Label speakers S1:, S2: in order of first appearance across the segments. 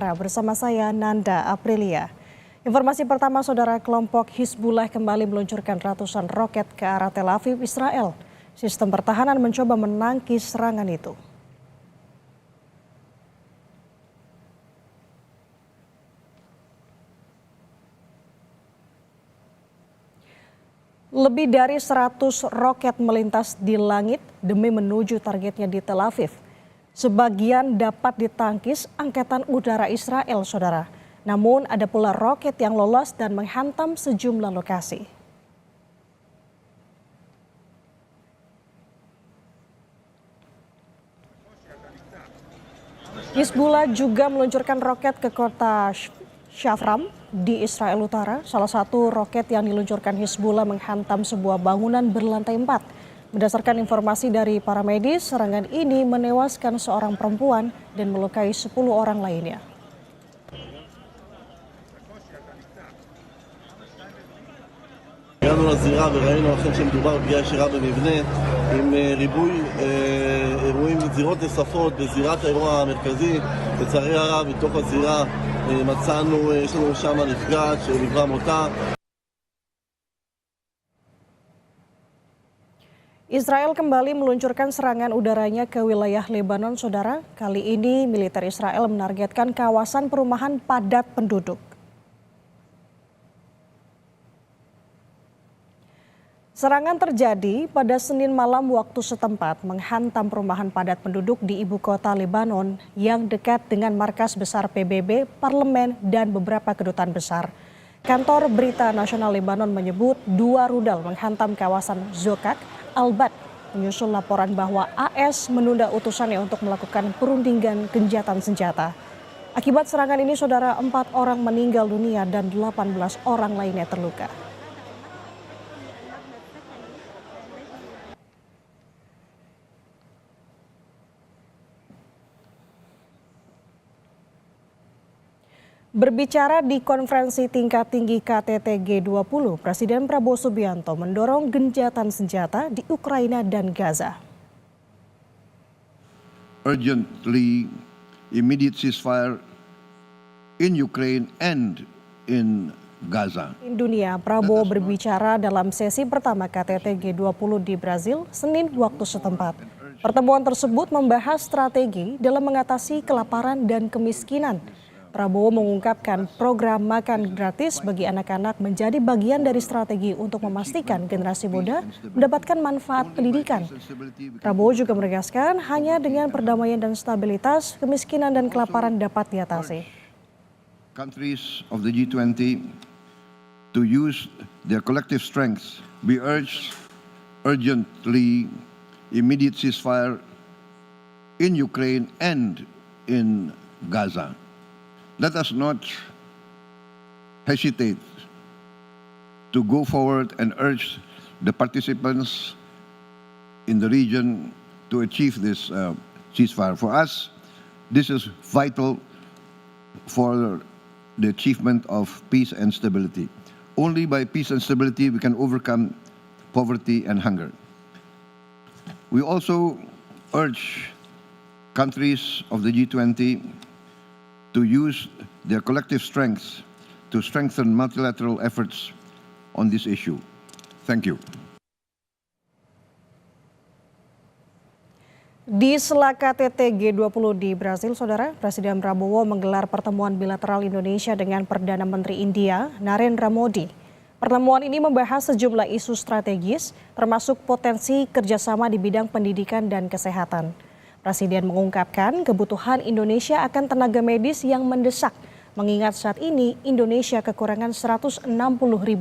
S1: Bersama saya Nanda Aprilia. Informasi pertama, saudara, kelompok Hizbullah kembali meluncurkan ratusan roket ke arah Tel Aviv, Israel. Sistem pertahanan mencoba menangkis serangan itu. Lebih dari 100 roket melintas di langit demi menuju targetnya di Tel Aviv. Sebagian dapat ditangkis angkatan udara Israel, saudara. Namun ada pula roket yang lolos dan menghantam sejumlah lokasi. Hizbullah juga meluncurkan roket ke kota Shafram di Israel Utara. Salah satu roket yang diluncurkan Hizbullah menghantam sebuah bangunan berlantai 4. Berdasarkan informasi dari para medis, serangan ini menewaskan seorang perempuan dan melukai 10 orang lainnya.
S2: הגענו לזירה וראינו אכן שמדובר בפגיעה ישירה במבנה עם ריבוי אירועים וזירות נוספות בזירת האירוע המרכזי. לצערי הרב, בתוך הזירה מצאנו, יש לנו שם נפגעת שנקבע מותה.
S1: Israel kembali meluncurkan serangan udaranya ke wilayah Lebanon, saudara. Kali ini militer Israel menargetkan kawasan perumahan padat penduduk. Serangan terjadi pada Senin malam waktu setempat, menghantam perumahan padat penduduk di ibu kota Lebanon yang dekat dengan markas besar PBB, parlemen, dan beberapa kedutaan besar. Kantor Berita Nasional Lebanon menyebut 2 rudal menghantam kawasan Zokak, Al-Bad, menyusul laporan bahwa AS menunda utusannya untuk melakukan perundingan gencatan senjata. Akibat serangan ini, saudara, 4 orang meninggal dunia dan 18 orang lainnya terluka. Berbicara di konferensi tingkat tinggi KTT G20, Presiden Prabowo Subianto mendorong gencatan senjata di Ukraina dan Gaza.
S3: Urgently, immediate ceasefire in Ukraine and in Gaza.
S1: Di dunia, Prabowo berbicara dalam sesi pertama KTT G20 di Brazil, Senin waktu setempat. Pertemuan tersebut membahas strategi dalam mengatasi kelaparan dan kemiskinan. Prabowo mengungkapkan program makan gratis bagi anak-anak menjadi bagian dari strategi untuk memastikan generasi muda mendapatkan manfaat pendidikan. Prabowo juga menegaskan hanya dengan perdamaian dan stabilitas, kemiskinan dan kelaparan dapat diatasi.
S3: Countries of the G20 to use their collective strengths. We urge urgently immediate ceasefire in Ukraine and in Gaza. Let us not hesitate to go forward and urge the participants in the region to achieve this ceasefire. For us, this is vital for the achievement of peace and stability. Only by peace and stability we can overcome poverty and hunger. We also urge countries of the G20 to use their collective strengths to strengthen multilateral efforts on this issue. Thank you.
S1: Di sela KTT G20 di Brazil, saudara, Presiden Prabowo menggelar pertemuan bilateral Indonesia dengan Perdana Menteri India, Narendra Modi. Pertemuan ini membahas sejumlah isu strategis, termasuk potensi kerjasama di bidang pendidikan dan kesehatan. Presiden mengungkapkan kebutuhan Indonesia akan tenaga medis yang mendesak, mengingat saat ini Indonesia kekurangan 160.000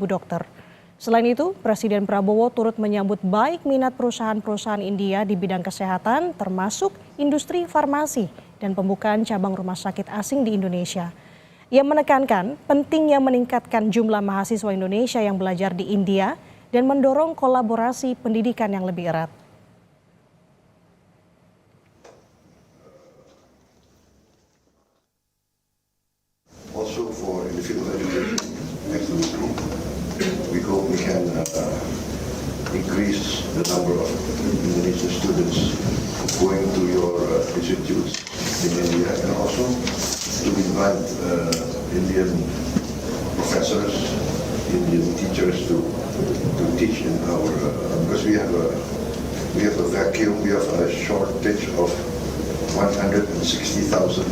S1: dokter. Selain itu, Presiden Prabowo turut menyambut baik minat perusahaan-perusahaan India di bidang kesehatan, termasuk industri farmasi dan pembukaan cabang rumah sakit asing di Indonesia. Ia menekankan pentingnya meningkatkan jumlah mahasiswa Indonesia yang belajar di India dan mendorong kolaborasi pendidikan yang lebih erat.
S4: Also for in the field of education, absolutely. We hope we can increase the number of Indonesian students going to your institutes in India, and also to invite Indian professors, Indian teachers to teach in our because we have a vacuum, we have a shortage of 160,000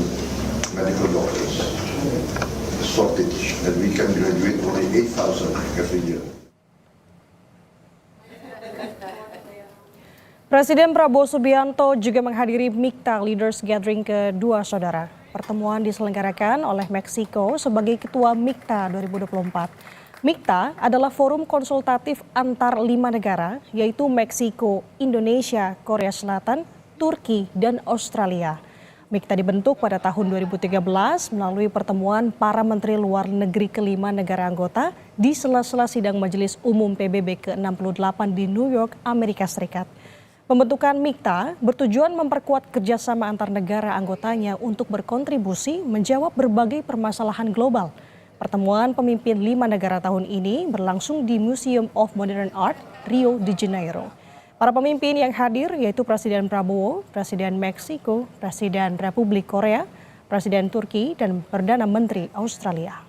S4: medical doctors. Shortage, and we can graduate only 8,000 every year.
S1: Presiden Prabowo Subianto juga menghadiri MIKTA Leaders Gathering kedua saudara. Pertemuan diselenggarakan oleh Meksiko sebagai Ketua MIKTA 2024. MIKTA adalah forum konsultatif antar 5 negara, yaitu Meksiko, Indonesia, Korea Selatan, Turki, dan Australia. MIKTA dibentuk pada tahun 2013 melalui pertemuan para menteri luar negeri kelima negara anggota di sela-sela sidang Majelis Umum PBB ke-68 di New York, Amerika Serikat. Pembentukan MIKTA bertujuan memperkuat kerjasama antar negara anggotanya untuk berkontribusi menjawab berbagai permasalahan global. Pertemuan pemimpin 5 negara tahun ini berlangsung di Museum of Modern Art, Rio de Janeiro. Para pemimpin yang hadir yaitu Presiden Prabowo, Presiden Meksiko, Presiden Republik Korea, Presiden Turki, dan Perdana Menteri Australia.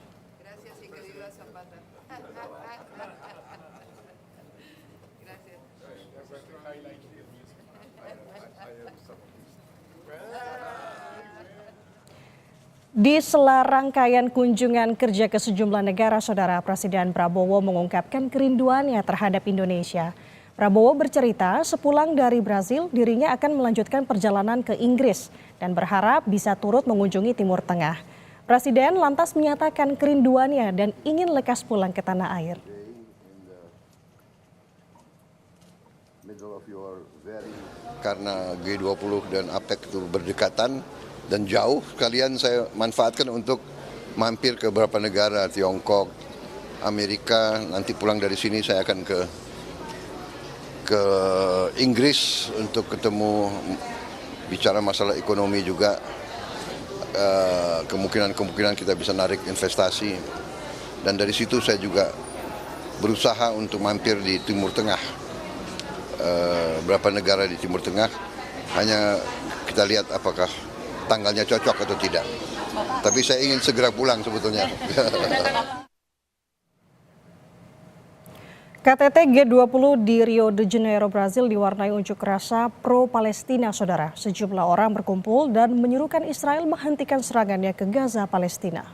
S1: Di sela rangkaian kunjungan kerja ke sejumlah negara, saudara, Presiden Prabowo mengungkapkan kerinduannya terhadap Indonesia. Prabowo bercerita sepulang dari Brazil dirinya akan melanjutkan perjalanan ke Inggris dan berharap bisa turut mengunjungi Timur Tengah. Presiden lantas menyatakan kerinduannya dan ingin lekas pulang ke tanah air.
S5: Karena G20 dan APEC itu berdekatan dan jauh, sekalian saya manfaatkan untuk mampir ke beberapa negara, Tiongkok, Amerika. Nanti pulang dari sini saya akan ke Inggris untuk ketemu, bicara masalah ekonomi juga, kemungkinan kita bisa narik investasi, dan dari situ saya juga berusaha untuk mampir di Timur Tengah, beberapa negara di Timur Tengah, hanya kita lihat apakah tanggalnya cocok atau tidak, tapi saya ingin segera pulang sebetulnya.
S1: KTT G20 di Rio de Janeiro, Brazil diwarnai unjuk rasa pro-Palestina, saudara. Sejumlah orang berkumpul dan menyerukan Israel menghentikan serangannya ke Gaza, Palestina.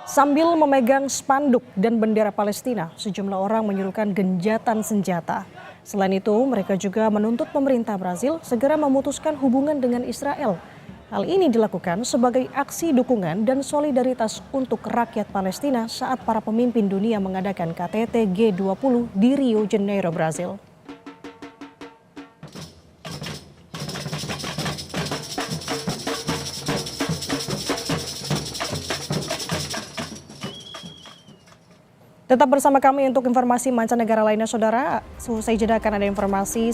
S1: Sambil memegang spanduk dan bendera Palestina, sejumlah orang menyerukan genjatan senjata. Selain itu, mereka juga menuntut pemerintah Brazil segera memutuskan hubungan dengan Israel. Hal ini dilakukan sebagai aksi dukungan dan solidaritas untuk rakyat Palestina saat para pemimpin dunia mengadakan KTT G20 di Rio de Janeiro, Brazil. Tetap bersama kami untuk informasi mancanegara lainnya, saudara. Selesai jeda akan ada informasi